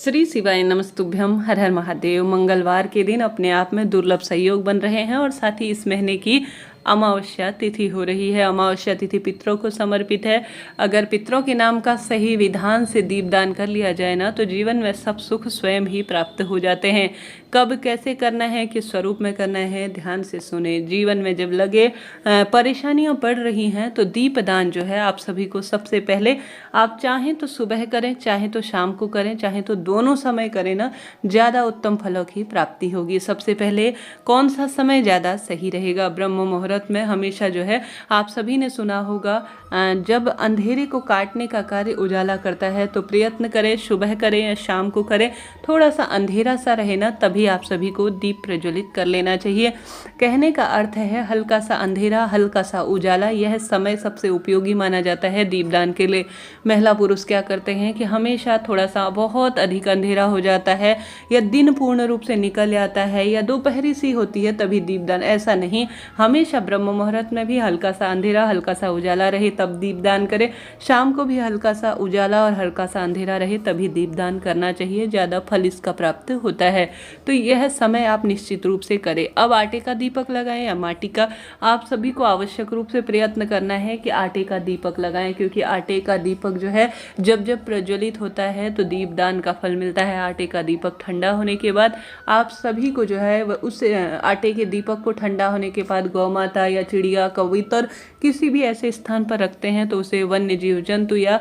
श्री शिवाय नमस्तुभ्यम। हर हर महादेव। मंगलवार के दिन अपने आप में दुर्लभ संयोग बन रहे हैं और साथ ही इस महीने की अमावस्या तिथि हो रही है। अमावस्या तिथि पितरों को समर्पित है। अगर पितरों के नाम का सही विधान से दीपदान कर लिया जाए ना तो जीवन में सब सुख स्वयं ही प्राप्त हो जाते हैं। कब कैसे करना है, किस स्वरूप में करना है, ध्यान से सुने। जीवन में जब लगे परेशानियां पड़ रही हैं तो दीपदान जो है आप सभी को सबसे पहले, आप चाहें तो सुबह करें, चाहें तो शाम को करें, चाहें तो दोनों समय करें ना, ज़्यादा उत्तम फलों की प्राप्ति होगी। सबसे पहले कौन सा समय ज़्यादा सही रहेगा? ब्रह्म मुहूर्त में हमेशा जो है आप सभी ने सुना होगा, जब अंधेरे को काटने का कार्य उजाला करता है तो प्रयत्न करें, सुबह करें या शाम को करें, थोड़ा सा अंधेरा सा रहे ना तभी आप सभी को दीप प्रज्वलित कर लेना चाहिए। कहने का अर्थ है हल्का सा अंधेरा, हल्का सा उजाला, यह समय सबसे उपयोगी माना जाता है दीपदान के लिए। महिला पुरुष क्या करते हैं कि हमेशा थोड़ा सा बहुत अधिक अंधेरा हो जाता है या दिन पूर्ण रूप से निकल जाता है या दोपहरी सी होती है तभी दीपदान। ऐसा नहीं, हमेशा ब्रह्म मुहूर्त में भी हल्का सा अंधेरा हल्का सा उजाला रहे तब दीपदान करें। शाम को भी हल्का सा उजाला और हल्का सा अंधेरा रहे तभी दीपदान करना चाहिए, ज़्यादा फल इसका प्राप्त होता है। तो यह समय आप निश्चित रूप से करें। अब आटे का दीपक लगाएं या माटी का, आप सभी को आवश्यक रूप से प्रयत्न करना है कि आटे का दीपक लगाएं, क्योंकि आटे का दीपक जो है जब जब प्रज्वलित होता है तो दीपदान का फल मिलता है। आटे का दीपक ठंडा होने के बाद आप सभी को जो है उस आटे के दीपक को ठंडा होने के बाद गौ माता या चिड़िया, कबूतर किसी भी ऐसे स्थान पर रखते हैं तो उसे वन्य जीव जंतु या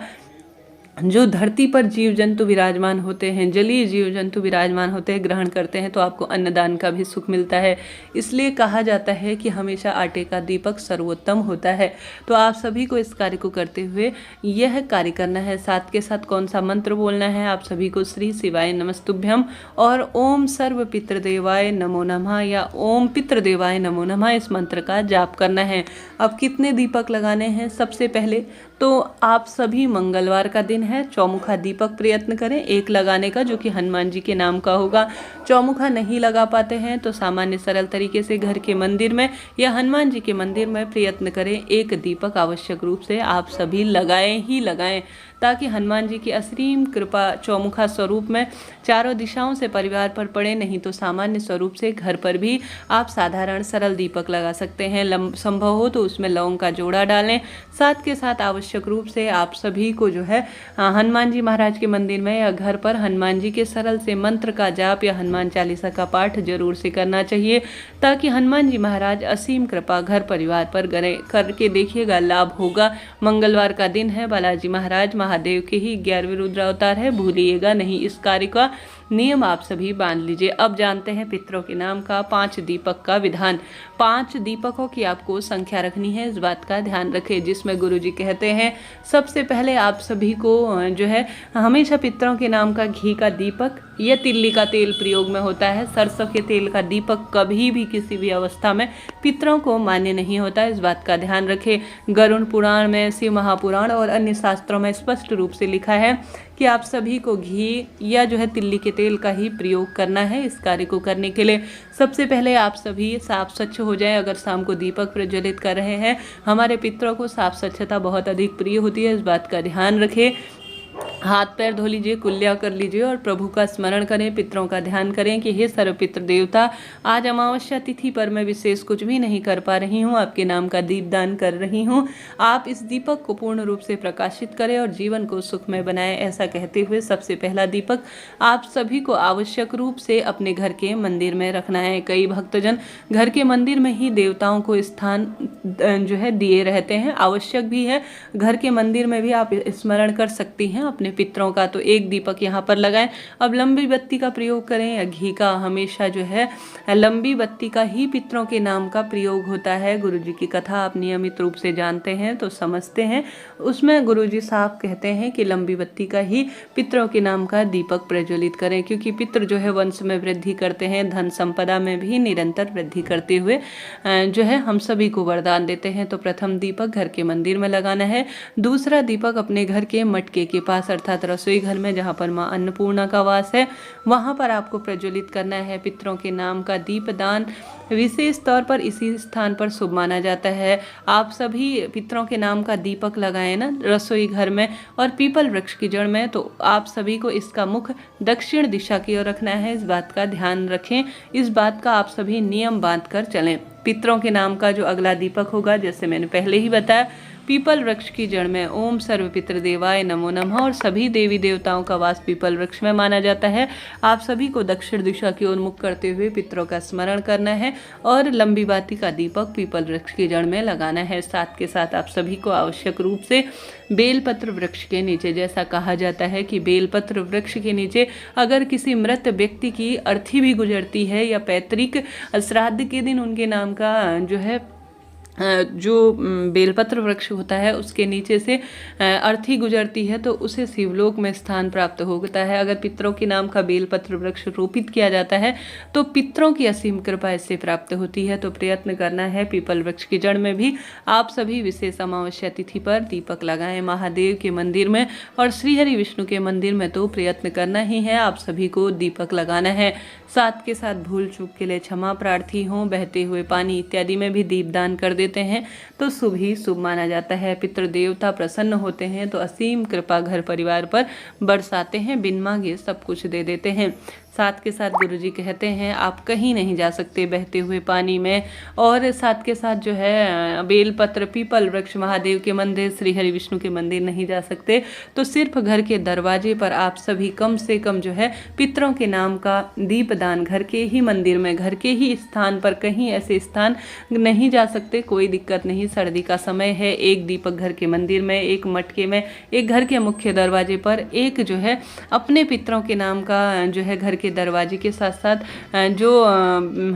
जो धरती पर जीव जंतु विराजमान होते हैं, जलीय जीव जंतु विराजमान होते हैं, ग्रहण करते हैं तो आपको अन्नदान का भी सुख मिलता है। इसलिए कहा जाता है कि हमेशा आटे का दीपक सर्वोत्तम होता है। तो आप सभी को इस कार्य को करते हुए यह कार्य करना है। साथ के साथ कौन सा मंत्र बोलना है? आप सभी को श्री शिवाय नमस्तुभ्यम और ओम सर्व पितृदेवाय नमो नमः या ओम पितृदेवाय नमो नमः इस मंत्र का जाप करना है। अब कितने दीपक लगाने हैं? सबसे पहले तो आप सभी, मंगलवार का दिन है, चौमुखा दीपक प्रयत्न करें एक लगाने का, जो कि हनुमान जी के नाम का होगा। चौमुखा नहीं लगा पाते हैं तो सामान्य सरल तरीके से घर के मंदिर में या हनुमान जी के मंदिर में प्रयत्न करें। एक दीपक आवश्यक रूप से आप सभी लगाएं ही लगाएं, ताकि हनुमान जी की असीम कृपा चौमुखा स्वरूप में चारों दिशाओं से परिवार पर पड़े। नहीं तो सामान्य स्वरूप से घर पर भी आप साधारण सरल दीपक लगा सकते हैं। संभव हो तो उसमें लौंग का जोड़ा डालें। साथ के साथ आवश्यक रूप से आप सभी को जो है हनुमान जी महाराज के मंदिर में या घर पर हनुमान जी के सरल से मंत्र का जाप या हनुमान चालीसा का पाठ जरूर से करना चाहिए, ताकि हनुमान जी महाराज असीम कृपा घर परिवार पर करके देखिएगा, लाभ होगा। मंगलवार का दिन है, बालाजी महाराज महादेव के ही 11वें रुद्रावतार है, भूलिएगा नहीं। इस कार्य का नियम आप सभी बांध लीजिए। अब जानते हैं पितरों के नाम का 5 दीपक का विधान। 5 दीपकों की आपको संख्या रखनी है, इस बात का ध्यान रखें। जिसमें गुरुजी कहते हैं सबसे पहले आप सभी को जो है हमेशा पितरों के नाम का घी का दीपक या तिल्ली का तेल प्रयोग में होता है। सरसों के तेल का दीपक कभी भी किसी भी अवस्था में पितरों को मान्य नहीं होता, इस बात का ध्यान रखें। गरुड़ पुराण में, शिव महापुराण और अन्य शास्त्रों में स्पष्ट रूप से लिखा है कि आप सभी को घी या जो है तिल्ली के तेल का ही प्रयोग करना है। इस कार्य को करने के लिए सबसे पहले आप सभी साफ स्वच्छ हो जाएं। अगर शाम को दीपक प्रज्वलित कर रहे हैं, हमारे पितरों को साफ स्वच्छता बहुत अधिक प्रिय होती है, इस बात का ध्यान रखें। हाथ पैर धो लीजिए, कुल्ला कर लीजिए और प्रभु का स्मरण करें, पितरों का ध्यान करें कि हे सर्व पितृ देवता, आज अमावस्या तिथि पर मैं विशेष कुछ भी नहीं कर पा रही हूँ, आपके नाम का दीपदान कर रही हूँ। आप इस दीपक को पूर्ण रूप से प्रकाशित करें और जीवन को सुखमय बनाएं। ऐसा कहते हुए सबसे पहला दीपक आप सभी को आवश्यक रूप से अपने घर के मंदिर में रखना है। कई भक्तजन घर के मंदिर में ही देवताओं को स्थान जो है दिए रहते हैं, आवश्यक भी है। घर के मंदिर में भी आप स्मरण कर सकती हैं अपने पितरों का। तो एक दीपक यहाँ पर लगाएं। अब लंबी बत्ती का प्रयोग करें या घी का, हमेशा जो है लंबी बत्ती का ही पितरों के नाम का प्रयोग होता है। गुरुजी की कथा आप नियमित रूप से जानते हैं तो समझते हैं, उसमें गुरुजी साफ कहते हैं कि लंबी बत्ती का ही पितरों के नाम का दीपक प्रज्वलित करें, क्योंकि पितृ जो है वंश में वृद्धि करते हैं, धन संपदा में भी निरंतर वृद्धि करते हुए जो है हम सभी को वरदान देते हैं। तो प्रथम दीपक घर के मंदिर में लगाना है। दूसरा दीपक अपने घर के मटके के पास अर्थात रसोई घर में जहाँ पर माँ अन्नपूर्णा का वास है, वहाँ पर आपको प्रज्वलित करना है पितरों के नाम का दीपदान। विशेष तौर पर इसी स्थान पर शुभ माना जाता है। आप सभी पितरों के नाम का दीपक लगाएं ना रसोई घर में और पीपल वृक्ष की जड़ में, तो आप सभी को इसका मुख दक्षिण दिशा की ओर रखना है। इस बात का ध्यान रखें, इस बात का आप सभी नियम बांध कर चलें। पितरों के नाम का जो अगला दीपक होगा, जैसे मैंने पहले ही बताया, पीपल वृक्ष की जड़ में ओम सर्व पितृ देवाय नमो नमः, और सभी देवी देवताओं का वास पीपल वृक्ष में माना जाता है। आप सभी को दक्षिण दिशा की ओर मुख करते हुए पितरों का स्मरण करना है और लंबी बाती का दीपक पीपल वृक्ष की जड़ में लगाना है। साथ के साथ आप सभी को आवश्यक रूप से बेलपत्र वृक्ष के नीचे, जैसा कहा जाता है कि बेलपत्र वृक्ष के नीचे अगर किसी मृत व्यक्ति की अर्थी भी गुजरती है या पैतृक श्राद्ध के दिन उनके नाम का जो है जो बेलपत्र वृक्ष होता है उसके नीचे से अर्थी गुजरती है, तो उसे शिवलोक में स्थान प्राप्त होता है। अगर पितरों के नाम का बेलपत्र वृक्ष रोपित किया जाता है तो पितरों की असीम कृपा इससे प्राप्त होती है। तो प्रयत्न करना है पीपल वृक्ष की जड़ में भी आप सभी विशेष अमावस्या तिथि पर दीपक लगाएं। महादेव के मंदिर में और श्रीहरि विष्णु के मंदिर में तो प्रयत्न करना ही है, आप सभी को दीपक लगाना है। साथ के साथ भूल चूक के लिए क्षमा प्रार्थी हों, बहते हुए पानी इत्यादि में भी दीपदान कर देते हैं तो शुभ ही शुभ माना जाता है। पितृ देवता प्रसन्न होते हैं तो असीम कृपा घर परिवार पर बरसाते हैं, बिन मांगे सब कुछ दे देते हैं। साथ के साथ गुरुजी कहते हैं आप कहीं नहीं जा सकते बहते हुए पानी में, और साथ के साथ जो है बेलपत्र पीपल वृक्ष महादेव के मंदिर श्रीहरि विष्णु के मंदिर नहीं जा सकते, तो सिर्फ घर के दरवाजे पर आप सभी कम से कम जो है पितरों के नाम का दीपदान घर के ही मंदिर में, घर के ही स्थान पर, कहीं ऐसे स्थान नहीं जा सकते कोई दिक्कत नहीं। सर्दी का समय है, एक दीपक घर के मंदिर में, एक मटके में, एक घर के मुख्य दरवाजे पर, एक जो है अपने पितरों के नाम का जो है घर के दरवाजे के साथ साथ जो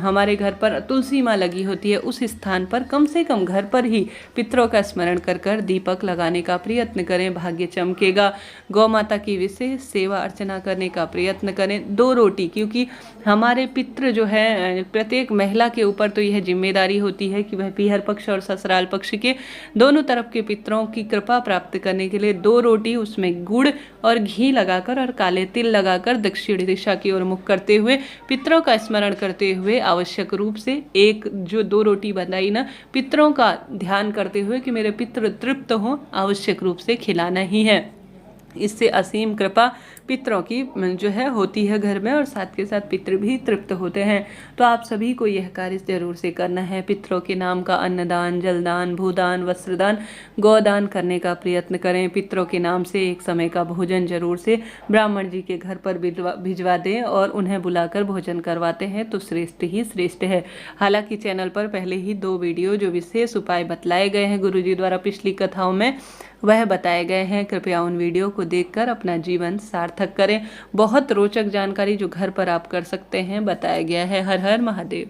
हमारे घर पर तुलसी माँ लगी होती है उस स्थान पर कम से कम घर पर ही पितरों का स्मरण कर कर दीपक लगाने का प्रयत्न करें, भाग्य चमकेगा। गौ माता की विशेष सेवा अर्चना करने का प्रयत्न करें। 2 रोटी, क्योंकि हमारे पितृ जो है प्रत्येक महिला के ऊपर तो यह जिम्मेदारी होती है कि वह पीहर पक्ष और ससुराल पक्ष के दोनों तरफ के पितरों की कृपा प्राप्त करने के लिए 2 रोटी उसमें गुड़ और घी लगाकर और काले तिल लगाकर दक्षिण दिशा की ओर मुख करते हुए पितरों का स्मरण करते हुए आवश्यक रूप से एक जो 2 रोटी बनाई ना, पितरों का ध्यान करते हुए कि मेरे पितृ तृप्त हों, आवश्यक रूप से खिलाना ही है। इससे असीम कृपा पितरों की जो है होती है घर में, और साथ के साथ पितृ भी तृप्त होते हैं। तो आप सभी को यह कार्य जरूर से करना है। पितरों के नाम का अन्नदान, जलदान, भूदान, वस्त्रदान, गौदान करने का प्रयत्न करें। पितरों के नाम से एक समय का भोजन जरूर से ब्राह्मण जी के घर पर भिजवा दें और उन्हें बुलाकर भोजन करवाते हैं तो श्रेष्ठ ही श्रेष्ठ है। हालांकि चैनल पर पहले ही 2 वीडियो जो विशेष उपाय बतलाए गए हैं गुरुजी द्वारा पिछली कथाओं में, वह बताए गए हैं। कृपया उन वीडियो को देखकर अपना जीवन सार्थक करें। बहुत रोचक जानकारी जो घर पर आप कर सकते हैं बताया गया है। हर हर महादेव।